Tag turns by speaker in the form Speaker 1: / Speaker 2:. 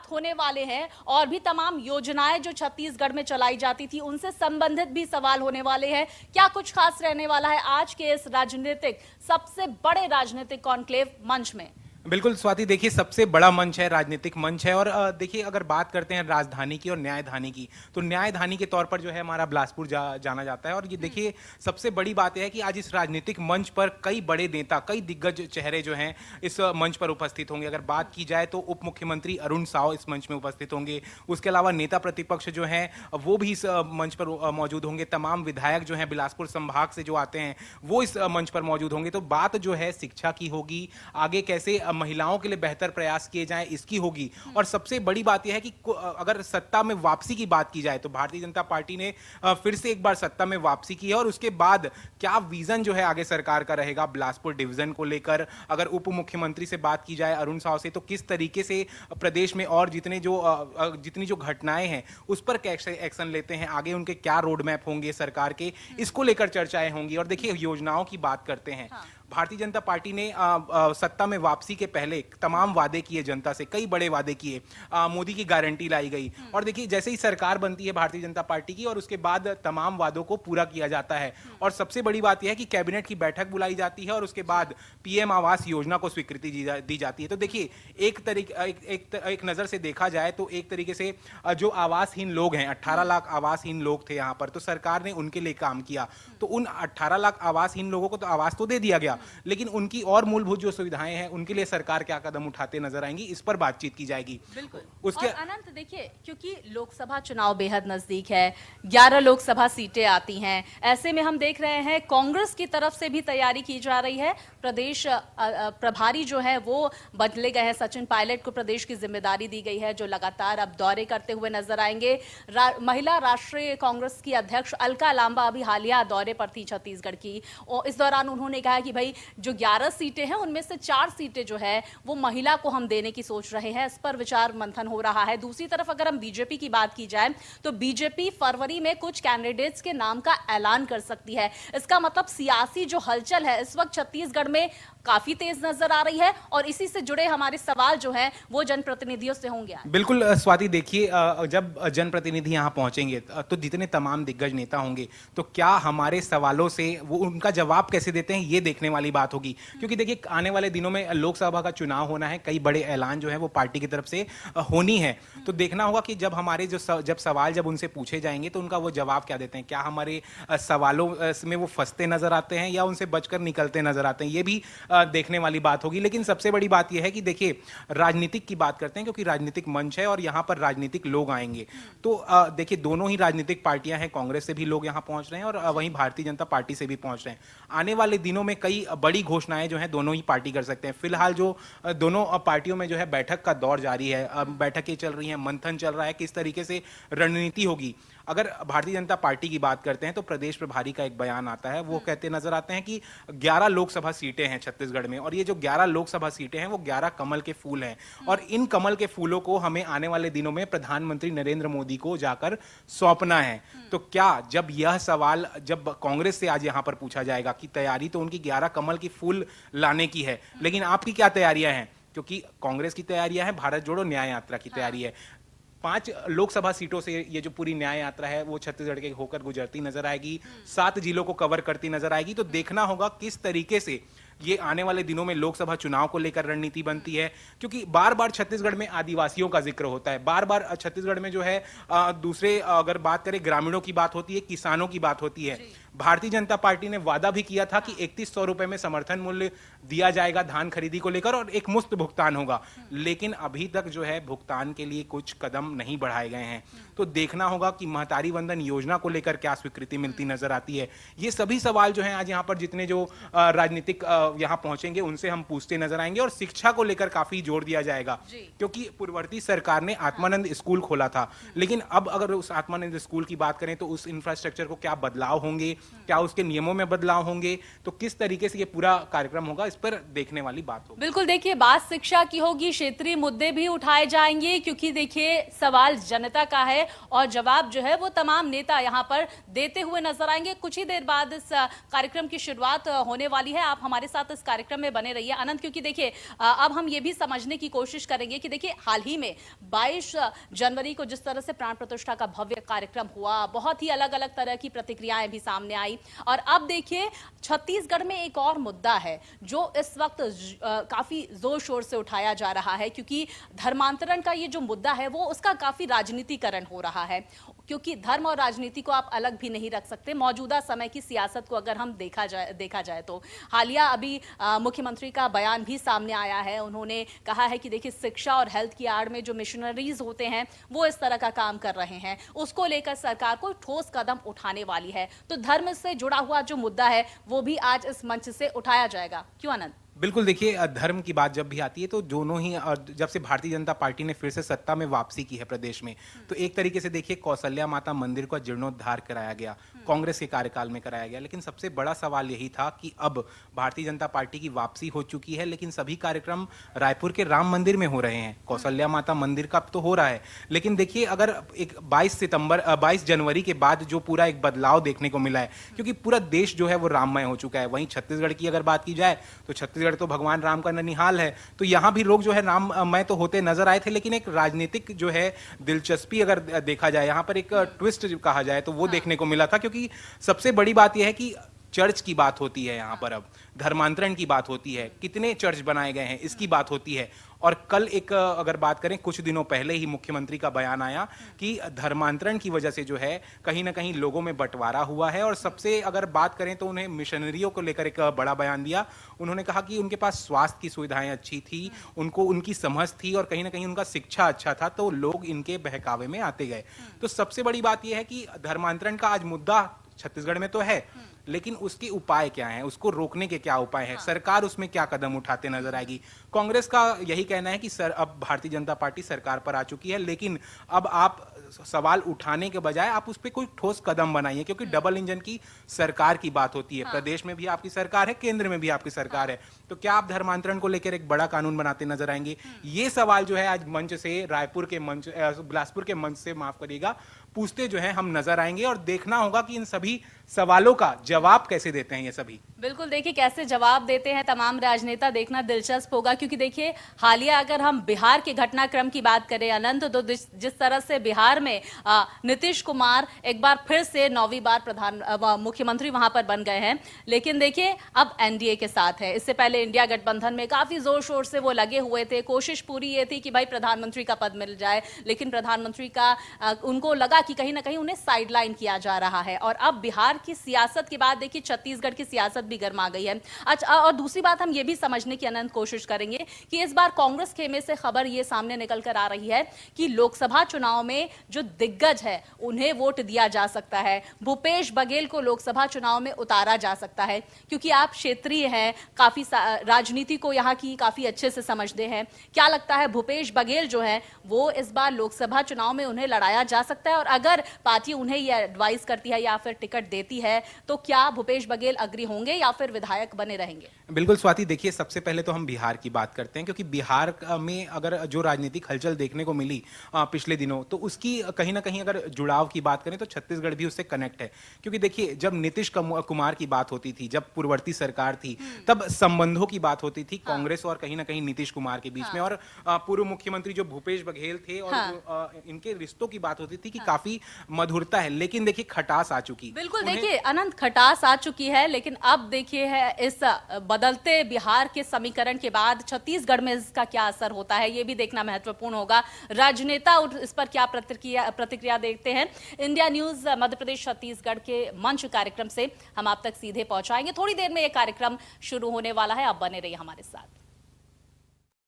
Speaker 1: बात होने वाले हैं और भी तमाम योजनाएं जो छत्तीसगढ़ में चलाई जाती थी उनसे संबंधित भी सवाल होने वाले हैं। क्या कुछ खास रहने वाला है आज के इस राजनीतिक सबसे बड़े राजनीतिक कॉन्क्लेव मंच में?
Speaker 2: बिल्कुल स्वाति, देखिए सबसे बड़ा मंच है, राजनीतिक मंच है। और देखिए अगर बात करते हैं राजधानी की और न्यायधानी की, तो न्यायधानी के तौर पर जो है हमारा बिलासपुर जाना जाता है। और ये देखिए सबसे बड़ी बात यह है कि आज इस राजनीतिक मंच पर कई बड़े नेता, कई दिग्गज चेहरे जो हैं इस मंच पर उपस्थित होंगे। अगर बात की जाए तो उप मुख्यमंत्री अरुण साव इस मंच में उपस्थित होंगे। उसके अलावा नेता प्रतिपक्ष जो हैं वो भी इस मंच पर मौजूद होंगे। तमाम विधायक जो हैं बिलासपुर संभाग से जो आते हैं वो इस मंच पर मौजूद होंगे। तो बात जो है शिक्षा की होगी, आगे कैसे महिलाओं के लिए बेहतर प्रयास किए जाएं इसकी होगी। और सबसे बड़ी बात यह है कि अगर सत्ता में वापसी की बात की जाए तो भारतीय जनता पार्टी ने फिर से एक बार सत्ता में वापसी की है। और उसके बाद क्या विजन जो है आगे सरकार का रहेगा बिलासपुर डिवीजन को लेकर, अगर उप मुख्यमंत्री से बात की जाए अरुण साव से, तो किस तरीके से प्रदेश में और जितनी जो घटनाएं हैं उस पर कैसे एक्शन लेते हैं, आगे उनके क्या रोड मैप होंगे सरकार के, इसको लेकर चर्चाएं होंगी। और देखिए योजनाओं की बात करते हैं। भारतीय जनता पार्टी ने सत्ता में वापसी के पहले तमाम वादे किए जनता से, कई बड़े वादे किए, मोदी की गारंटी लाई गई। और देखिए जैसे ही सरकार बनती है भारतीय जनता पार्टी की और उसके बाद तमाम वादों को पूरा किया जाता है। और सबसे बड़ी बात यह है कि कैबिनेट की बैठक बुलाई जाती है और उसके बाद पीएम आवास योजना को स्वीकृति दी जाती है। तो देखिए एक नजर से देखा जाए तो एक तरीके से जो आवासहीन लोग हैं, 18 लाख आवासहीन लोग थे यहाँ पर, तो सरकार ने उनके लिए काम किया। तो उन 18 लाख आवासहीन लोगों को तो आवास तो दे दिया गया, लेकिन उनकी और मूलभूत जो सुविधाएं हैं उनके लिए सरकार क्या कदम उठाते नजर आएंगी, इस पर बातचीत की जाएगी।
Speaker 1: बिल्कुल।
Speaker 2: उसके
Speaker 1: और अनंत देखिए, क्योंकि लोकसभा चुनाव बेहद नजदीक है, 11 लोकसभा सीटें आती हैं, ऐसे में हम देख रहे हैं कांग्रेस की तरफ से भी तैयारी की जा रही है। प्रदेश प्रभारी जो है वो बदले गए हैं, सचिन पायलट को प्रदेश की जिम्मेदारी दी गई है, जो लगातार अब दौरे करते हुए नजर आएंगे। महिला राष्ट्रीय कांग्रेस की अध्यक्ष अलका लांबा अभी हालिया दौरे पर थी छत्तीसगढ़ की, और इस दौरान उन्होंने कहा कि भाई जो 11 सीटें हैं उनमें से 4 सीटें जो है वो महिला को हम देने की सोच रहे हैं, इस पर विचार मंथन हो रहा है। दूसरी तरफ अगर हम बीजेपी की बात की जाए तो बीजेपी फरवरी में कुछ कैंडिडेट्स के नाम का ऐलान कर सकती है। इसका मतलब सियासी जो हलचल है इस वक्त छत्तीसगढ़ में काफी तेज नजर आ रही है, और इसी से जुड़े हमारे सवाल जो हैं वो जनप्रतिनिधियों से होंगे।
Speaker 2: बिल्कुल स्वाति, देखिए जब जनप्रतिनिधि यहाँ पहुंचेंगे तो जितने तमाम दिग्गज नेता होंगे तो क्या हमारे सवालों से वो उनका जवाब कैसे देते हैं ये देखने वाली बात होगी। क्योंकि देखिए आने वाले दिनों में लोकसभा का चुनाव होना है, कई बड़े ऐलान जो है वो पार्टी की तरफ से होनी है। तो देखना होगा कि जब हमारे जब सवाल जब उनसे पूछे जाएंगे तो उनका वो जवाब क्या देते हैं, क्या हमारे सवालों में वो फंसते नजर आते हैं या उनसे बचकर निकलते नजर आते हैं, ये भी देखने वाली बात होगी। लेकिन सबसे बड़ी बात यह है कि देखिए राजनीतिक की बात करते हैं क्योंकि राजनीतिक मंच है और यहां पर राजनीतिक लोग आएंगे। तो देखिए दोनों ही राजनीतिक पार्टियां हैं, कांग्रेस से भी लोग यहां पहुंच रहे हैं और वहीं भारतीय जनता पार्टी से भी पहुंच रहे हैं। आने वाले दिनों में कई बड़ी घोषणाएं जो हैं दोनों ही पार्टी कर सकते हैं। फिलहाल जो दोनों पार्टियों में जो है बैठक का दौर जारी है, बैठकें चल रही हैं, मंथन चल रहा है, किस तरीके से रणनीति होगी। अगर भारतीय जनता पार्टी की बात करते हैं तो प्रदेश प्रभारी का एक बयान आता है, वो कहते नजर आते हैं कि 11 लोकसभा सीटें हैं छत्तीसगढ़ में, और ये जो 11 लोकसभा सीटें हैं वो 11 कमल के फूल हैं, और इन कमल के फूलों को हमें आने वाले दिनों में प्रधानमंत्री नरेंद्र मोदी को जाकर सौंपना है। तो क्या जब यह सवाल जब कांग्रेस से आज यहां पर पूछा जाएगा कि तैयारी तो उनकी 11 कमल के फूल लाने की है, लेकिन आपकी क्या तैयारियां हैं, क्योंकि कांग्रेस की तैयारियां हैं भारत जोड़ो न्याय यात्रा की तैयारी है। 5 लोकसभा सीटों से ये जो पूरी न्याय यात्रा है वो छत्तीसगढ़ के होकर गुजरती नजर आएगी, 7 जिलों को कवर करती नजर आएगी। तो देखना होगा किस तरीके से ये आने वाले दिनों में लोकसभा चुनाव को लेकर रणनीति बनती है, क्योंकि बार बार छत्तीसगढ़ में आदिवासियों का जिक्र होता है, बार बार छत्तीसगढ़ में जो है दूसरे अगर बात करें ग्रामीणों की बात होती है, किसानों की बात होती है। भारतीय जनता पार्टी ने वादा भी किया था कि 3100 रुपए में समर्थन मूल्य दिया जाएगा धान खरीदी को लेकर और एक मुफ्त भुगतान होगा, लेकिन अभी तक जो है भुगतान के लिए कुछ कदम नहीं बढ़ाए गए हैं। तो देखना होगा कि महतारी वंदन योजना को लेकर क्या स्वीकृति मिलती नजर आती है। ये सभी सवाल जो हैं आज यहाँ पर जितने जो राजनीतिक यहाँ पहुंचेंगे उनसे हम पूछते नजर आएंगे। और शिक्षा को लेकर काफी जोर दिया जाएगा, क्योंकि पूर्ववर्ती सरकार ने आत्मानंद स्कूल खोला था, लेकिन अब अगर उस आत्मानंद स्कूल की बात करें तो उस इंफ्रास्ट्रक्चर को क्या बदलाव होंगे, क्या उसके नियमों में बदलाव होंगे, तो किस तरीके से ये पूरा कार्यक्रम होगा, इस पर देखने वाली बात होगी।
Speaker 1: बिल्कुल, देखिए बात शिक्षा की होगी, क्षेत्रीय मुद्दे भी उठाए जाएंगे, क्योंकि देखिए सवाल जनता का है और जवाब जो है वो तमाम नेता यहां पर देते हुए नजर आएंगे। कुछ ही देर बाद इस कार्यक्रम की शुरुआत होने वाली है। आप हमारे साथ इस कार्यक्रम में बने रहिए अनंत, क्योंकि देखिए अब हम ये भी समझने की कोशिश करेंगे कि देखिए हाल ही में 22 जनवरी को जिस तरह से प्राण प्रतिष्ठा का भव्य कार्यक्रम हुआ, बहुत ही अलग अलग तरह की प्रतिक्रियाएं भी सामने आई। और अब देखिए छत्तीसगढ़ में एक और मुद्दा है जो इस वक्त काफी जोर शोर से उठाया जा रहा है, क्योंकि धर्मांतरण का ये जो मुद्दा है वो उसका काफी राजनीतिकरण हो रहा है, क्योंकि धर्म और राजनीति को आप अलग भी नहीं रख सकते। मौजूदा समय की सियासत को अगर हम देखा जाए तो हालिया अभी मुख्यमंत्री का बयान भी सामने आया है। उन्होंने कहा है कि देखिए शिक्षा और हेल्थ की आड़ में जो मिशनरीज होते हैं वो इस तरह का काम कर रहे हैं, उसको लेकर सरकार को ठोस कदम उठाने वाली है। तो धर्म से जुड़ा हुआ जो मुद्दा है वो भी आज इस मंच से उठाया जाएगा। क्यों अनंत?
Speaker 2: बिल्कुल, देखिए धर्म की बात जब भी आती है तो दोनों ही जब से भारतीय जनता पार्टी ने फिर से सत्ता में वापसी की है प्रदेश में, तो एक तरीके से देखिए कौशल्या माता मंदिर का जीर्णोद्धार कराया गया, कांग्रेस के कार्यकाल में कराया गया। लेकिन सबसे बड़ा सवाल यही था कि अब भारतीय जनता पार्टी की वापसी हो चुकी है, लेकिन सभी कार्यक्रम रायपुर के राम मंदिर में हो रहे हैं। कौशल्या माता मंदिर का तो हो रहा है, लेकिन देखिए अगर एक 22 जनवरी के बाद जो पूरा एक बदलाव देखने को मिला है, क्योंकि पूरा देश जो है वो राममय हो चुका है। वहीं छत्तीसगढ़ की अगर बात की जाए तो छत्तीसगढ़ तो भगवान राम का ननिहाल है, तो यहां भी लोग जो है राममय तो होते नजर आए थे, लेकिन एक राजनीतिक जो है दिलचस्पी अगर देखा जाए, यहां पर एक ट्विस्ट कहा जाए तो वो देखने को मिला था। क्योंकि सबसे बड़ी बात यह है कि चर्च की बात होती है यहाँ पर, अब धर्मांतरण की बात होती है, कितने चर्च बनाए गए हैं इसकी बात होती है। और कल एक अगर बात करें, कुछ दिनों पहले ही मुख्यमंत्री का बयान आया कि धर्मांतरण की वजह से जो है कहीं ना कहीं लोगों में बंटवारा हुआ है। और सबसे अगर बात करें तो उन्हें मिशनरियों को लेकर एक बड़ा बयान दिया। उन्होंने कहा कि उनके पास स्वास्थ्य की सुविधाएं अच्छी थी, उनको उनकी समझ थी और कहीं ना कहीं उनका शिक्षा अच्छा था, तो लोग इनके बहकावे में आते गए। तो सबसे बड़ी बात यह है कि धर्मांतरण का आज मुद्दा छत्तीसगढ़ में तो है, लेकिन उसके उपाय क्या हैं, उसको रोकने के क्या उपाय हैं, सरकार उसमें क्या कदम उठाते नजर आएगी। कांग्रेस का यही कहना है कि सर अब भारतीय जनता पार्टी सरकार पर आ चुकी है, लेकिन अब आप सवाल उठाने के बजाय आप उस पर कोई ठोस कदम बनाइए, क्योंकि डबल इंजन की सरकार की बात होती है। प्रदेश में भी आपकी सरकार है, केंद्र में भी आपकी सरकार है, तो क्या आप धर्मांतरण को लेकर एक बड़ा कानून बनाते नजर आएंगे? ये सवाल जो है आज मंच से, रायपुर के मंच, बिलासपुर के मंच से, माफ करिएगा, पूछते जो है हम नजर आएंगे। और देखना होगा कि इन सभी सवालों का जवाब कैसे देते हैं ये सभी।
Speaker 1: बिल्कुल, देखिए कैसे जवाब देते हैं तमाम राजनेता, देखना दिलचस्प होगा। क्योंकि देखिए हालिया अगर हम बिहार के घटनाक्रम की बात करें अनंत, तो जिस तरह से बिहार में नीतीश कुमार एक बार फिर से 9वीं बार मुख्यमंत्री वहां पर बन गए हैं, लेकिन देखिए अब एनडीए के साथ है। इससे पहले इंडिया गठबंधन में काफी जोर शोर से वो लगे हुए थे, कोशिश पूरी ये थी कि भाई प्रधानमंत्री का पद मिल जाए, लेकिन प्रधानमंत्री का उनको लगा कि कहीं ना कहीं उन्हें साइडलाइन किया जा रहा है। और अब बिहार की सियासत के बाद देखिए छत्तीसगढ़ की सियासत भी गर्मा गई है। अच्छा, और दूसरी बात हम ये भी समझने की अनंत कोशिश करेंगे कि इस बार कांग्रेस खेमे से खबर ये सामने निकल कर आ रही है कि लोकसभा चुनाव में जो दिग्गज है उन्हें वोट दिया जा सकता है। भूपेश बघेल को लोकसभा चुनाव में उतारा जा सकता है, क्योंकि आप क्षेत्रीय हैं, काफी राजनीति को यहाँ की काफी अच्छे से समझते हैं। क्या लगता है भूपेश बघेल जो है वो इस बार लोकसभा चुनाव में उन्हें लड़ाया जा सकता है? और अगर पार्टी उन्हें यह एडवाइस करती है या फिर टिकट देती है तो क्या भूपेश बघेल अग्री होंगे या फिर विधायक बने रहेंगे?
Speaker 2: बिल्कुल स्वाति, देखिए सबसे पहले तो हम बिहार की बात करते हैं, क्योंकि बिहार में अगर जो राजनीतिक हलचल देखने को मिली पिछले दिनों, तो उसकी कहीं ना कहीं अगर जुड़ाव की बात करें तो छत्तीसगढ़ भी उससे कनेक्ट है। क्योंकि देखिए जब नीतीश कुमार की बात होती थी, जब पूर्ववर्ती सरकार थी, तब संबंधों की बात होती थी कांग्रेस और कहीं ना कहीं नीतीश कुमार के बीच में। और पूर्व मुख्यमंत्री जो भूपेश बघेल थे और इनके रिश्तों की बात होती थी कि काफी मधुरता है, लेकिन देखिए खटास आ चुकी।
Speaker 1: बिल्कुल, देखिए अनंत खटास आ चुकी है, लेकिन अब देखिए है इस बदलते बिहार के समीकरण के बाद छत्तीसगढ़ में इसका क्या असर होता है, ये भी देखना महत्वपूर्ण होगा। राजनेता इस पर क्या प्रतिक्रिया देखते हैं। इंडिया न्यूज मध्य प्रदेश छत्तीसगढ़ के मंच कार्यक्रम से हम आप तक सीधे पहुंचाएंगे। थोड़ी देर में यह कार्यक्रम शुरू होने वाला है, आप बने रहिए हमारे साथ।